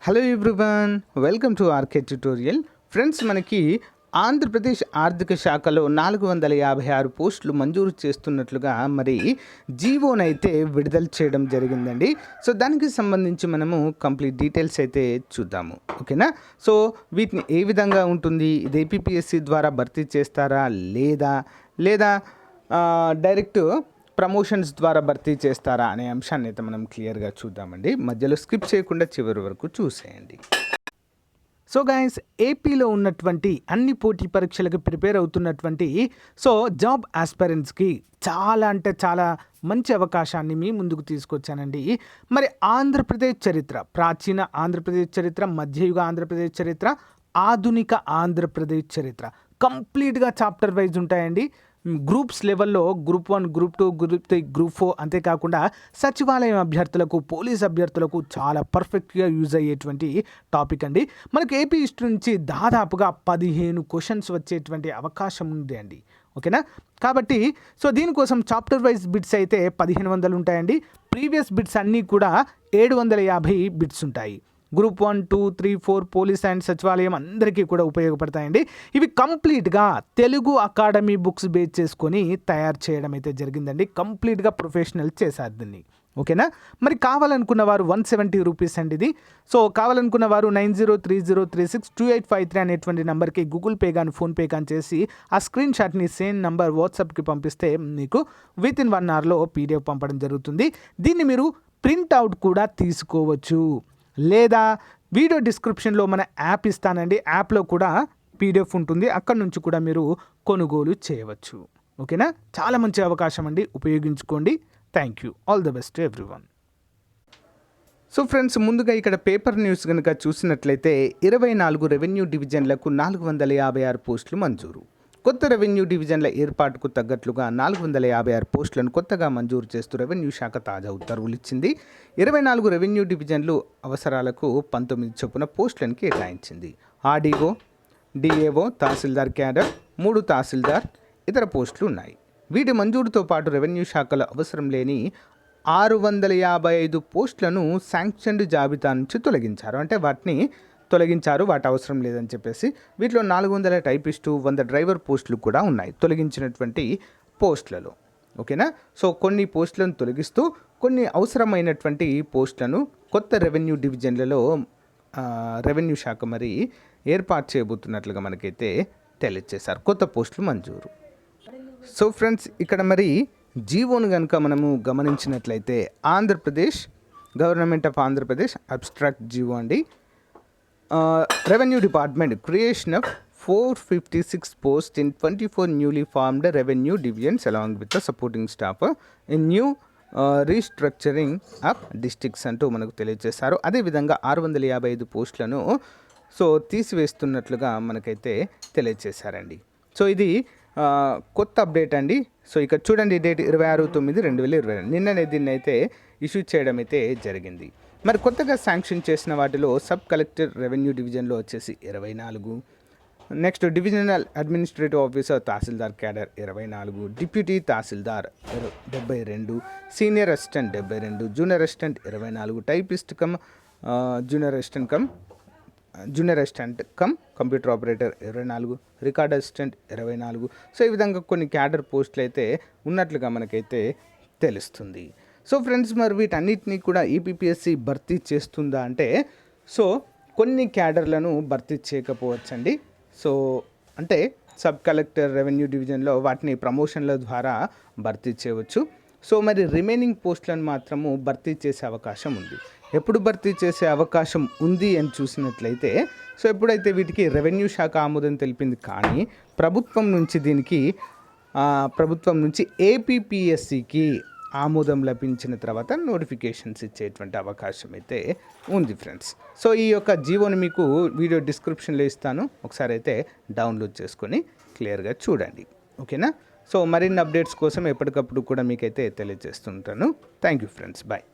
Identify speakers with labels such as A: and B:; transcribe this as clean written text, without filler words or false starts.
A: Hello everyone, welcome to RK tutorial. Friends, మనకి ఆంధ్రప్రదేశ్ ఆర్థిక శాఖలో 456 పోస్టులు మంజూరు చేస్తున్నట్లుగా మరి జీవోనైతే విడుదల చేయడం జరిగిందండి. సో దానికి సంబంధించి మనము కంప్లీట్ డీటెయిల్స్ అయితే చూద్దాము. ఓకేనా? సో వీటిని ఏ విధంగా ఉంటుంది, ఇది ఏపీపీఎస్సీ ద్వారా భర్తీ చేస్తారా లేదా డైరెక్ట్ ప్రమోషన్స్ ద్వారా భర్తీ చేస్తారా అనే అంశాన్ని అయితే మనం క్లియర్గా చూద్దామండి. మధ్యలో స్కిప్ చేయకుండా చివరి వరకు చూసేయండి. సో గైస్, ఏపీలో ఉన్నటువంటి అన్ని పోటీ పరీక్షలకు ప్రిపేర్ అవుతున్నటువంటి జాబ్ ఆస్పిరెంట్స్కి చాలా మంచి అవకాశాన్ని మీ ముందుకు తీసుకొచ్చానండి. మరి ఆంధ్రప్రదేశ్ చరిత్ర, ప్రాచీన ఆంధ్రప్రదేశ్ చరిత్ర, మధ్యయుగ ఆంధ్రప్రదేశ్ చరిత్ర, ఆధునిక ఆంధ్రప్రదేశ్ చరిత్ర కంప్లీట్గా చాప్టర్ వైజ్ ఉంటాయండి. గ్రూప్స్ లెవెల్లో గ్రూప్ 1, గ్రూప్ 2, గ్రూప్ 3, గ్రూప్ 4 అంతేకాకుండా సచివాలయం అభ్యర్థులకు, పోలీస్ అభ్యర్థులకు చాలా పర్ఫెక్ట్గా యూజ్ అయ్యేటువంటి టాపిక్ అండి. మనకు ఏపీ హిస్టరీ నుంచి దాదాపుగా 15 క్వశ్చన్స్ వచ్చేటువంటి అవకాశం ఉంది అండి. ఓకేనా? కాబట్టి దీనికోసం చాప్టర్ వైజ్ బిట్స్ అయితే 1500 ఉంటాయండి. ప్రీవియస్ బిట్స్ అన్నీ కూడా 750 బిట్స్ ఉంటాయి. గ్రూప్ 1, 2, 3, 4 పోలీస్ అండ్ సచివాలయం అందరికీ కూడా ఉపయోగపడతాయండి. ఇవి కంప్లీట్గా తెలుగు అకాడమీ బుక్స్ బేస్ చేసుకొని తయారు చేయడం అయితే జరిగిందండి. కంప్లీట్గా ప్రొఫెషనల్ చేశారు దీన్ని. ఓకేనా? మరి కావాలనుకున్న వారు 170 రూపీస్ అండి ఇది. కావాలనుకున్న వారు 9030362853 అనేటువంటి నెంబర్కి గూగుల్ పే కానీ ఫోన్పే కానీ చేసి ఆ స్క్రీన్ షాట్ని సేమ్ నెంబర్ వాట్సాప్కి పంపిస్తే మీకు వితిన్ 1 అవర్లో పీడిఎఫ్ పంపడం జరుగుతుంది. దీన్ని మీరు ప్రింట్అవుట్ కూడా తీసుకోవచ్చు, లేదా వీడియో డిస్క్రిప్షన్లో మన యాప్ ఇస్తానండి. యాప్లో కూడా పీడిఎఫ్ ఉంటుంది, అక్కడి నుంచి కూడా మీరు కొనుగోలు చేయవచ్చు. ఓకేనా? చాలా మంచి అవకాశం అండి, ఉపయోగించుకోండి. Thank you. All the best to everyone. So friends, ముందుగా ఇక్కడ పేపర్ న్యూస్ కనుక చూసినట్లయితే 24 రెవెన్యూ డివిజన్లకు 456 పోస్టులు మంజూరు. కొత్త రెవెన్యూ డివిజన్ల ఏర్పాటుకు తగ్గట్లుగా 456 పోస్టులను కొత్తగా మంజూరు చేస్తూ రెవెన్యూ శాఖ తాజా ఉత్తర్వులు ఇచ్చింది. 24 రెవెన్యూ డివిజన్లు అవసరాలకు 19 చొప్పున పోస్టులను కేటాయించింది. ఆర్డీఓ, డిఏఓ, తహసీల్దార్ క్యాడర్, 3 తహసీల్దార్ ఇతర పోస్టులు ఉన్నాయి. వీటి మంజూరుతో పాటు రెవెన్యూ శాఖలో అవసరం లేని 655 పోస్టులను శాంక్షన్డ్ జాబితా నుంచి తొలగించారు. అంటే వాటి అవసరం లేదని చెప్పేసి వీటిలో 400 టైపిస్టు, 100 డ్రైవర్ పోస్టులు కూడా ఉన్నాయి తొలగించినటువంటి పోస్టులలో. ఓకేనా? కొన్ని పోస్టులను తొలగిస్తూ కొన్ని అవసరమైనటువంటి పోస్టులను కొత్త రెవెన్యూ డివిజన్లలో రెవెన్యూ శాఖ మరి ఏర్పాటు చేయబోతున్నట్లుగా మనకైతే తెలియజేశారు. కొత్త పోస్టులు మంజూరు. ఫ్రెండ్స్, ఇక్కడ మరి జీవోను కనుక మనము గమనించినట్లయితే Andhra Pradesh government of Andhra Pradesh abstract GO అండి. Revenue department creation of 456 post in 24 newly formed revenue divisions along with the supporting staff in new restructuring of districts అంటూ మనకు తెలియజేశారు. అదేవిధంగా 655 పోస్టులను తీసివేస్తున్నట్లుగా మనకైతే తెలియజేశారండి. ఇది కొత్త అప్డేట్ అండి. ఇక్కడ చూడండి, డేట్ 26/9/2022. నిన్ననే దీన్ని అయితే ఇష్యూ చేయడం అయితే జరిగింది. మరి కొత్తగా శాంక్షన్ చేసిన వాటిలో సబ్ కలెక్టర్ రెవెన్యూ డివిజన్లో వచ్చేసి 24, నెక్స్ట్ డివిజనల్ అడ్మినిస్ట్రేటివ్ ఆఫీసర్ తహసీల్దార్ క్యాడర్ 24, డిప్యూటీ తహసీల్దార్ 72, senior assistant 72, junior assistant 24, typist come junior assistant cum computer operator 24, record assistant 24. ఈ విధంగా కొన్ని క్యాడర్ పోస్టులు అయితే ఉన్నట్లుగా మనకైతే తెలుస్తుంది. ఫ్రెండ్స్, మరి వీటన్నిటినీ కూడా ఏపీపీఎస్సీ భర్తీ చేస్తుందా అంటే కొన్ని క్యాడర్లను భర్తీ చేయకపోవచ్చండి. అంటే సబ్ కలెక్టర్ రెవెన్యూ డివిజన్లో వాటిని ప్రమోషన్ల ద్వారా భర్తీ చేయవచ్చు. మరి రిమైనింగ్ పోస్టులను మాత్రము భర్తీ చేసే అవకాశం ఉంది. ఎప్పుడు భర్తీ చేసే అవకాశం ఉంది అని చూసినట్లయితే ఎప్పుడైతే వీటికి రెవెన్యూ శాఖ ఆమోదం తెలిపింది, కానీ ప్రభుత్వం నుంచి ఏపీపీఎస్సీకి ఆమోదం లభించిన తర్వాత నోటిఫికేషన్స్ ఇచ్చేటువంటి అవకాశం అయితే ఉంది ఫ్రెండ్స్. ఈ యొక్క జీవోని మీకు వీడియో డిస్క్రిప్షన్లో ఇస్తాను, ఒకసారి అయితే డౌన్లోడ్ చేసుకొని క్లియర్గా చూడండి. ఓకేనా? మరిన్ని అప్డేట్స్ కోసం ఎప్పటికప్పుడు కూడా మీకైతే తెలియజేస్తుంటాను. Thank you friends. బాయ్.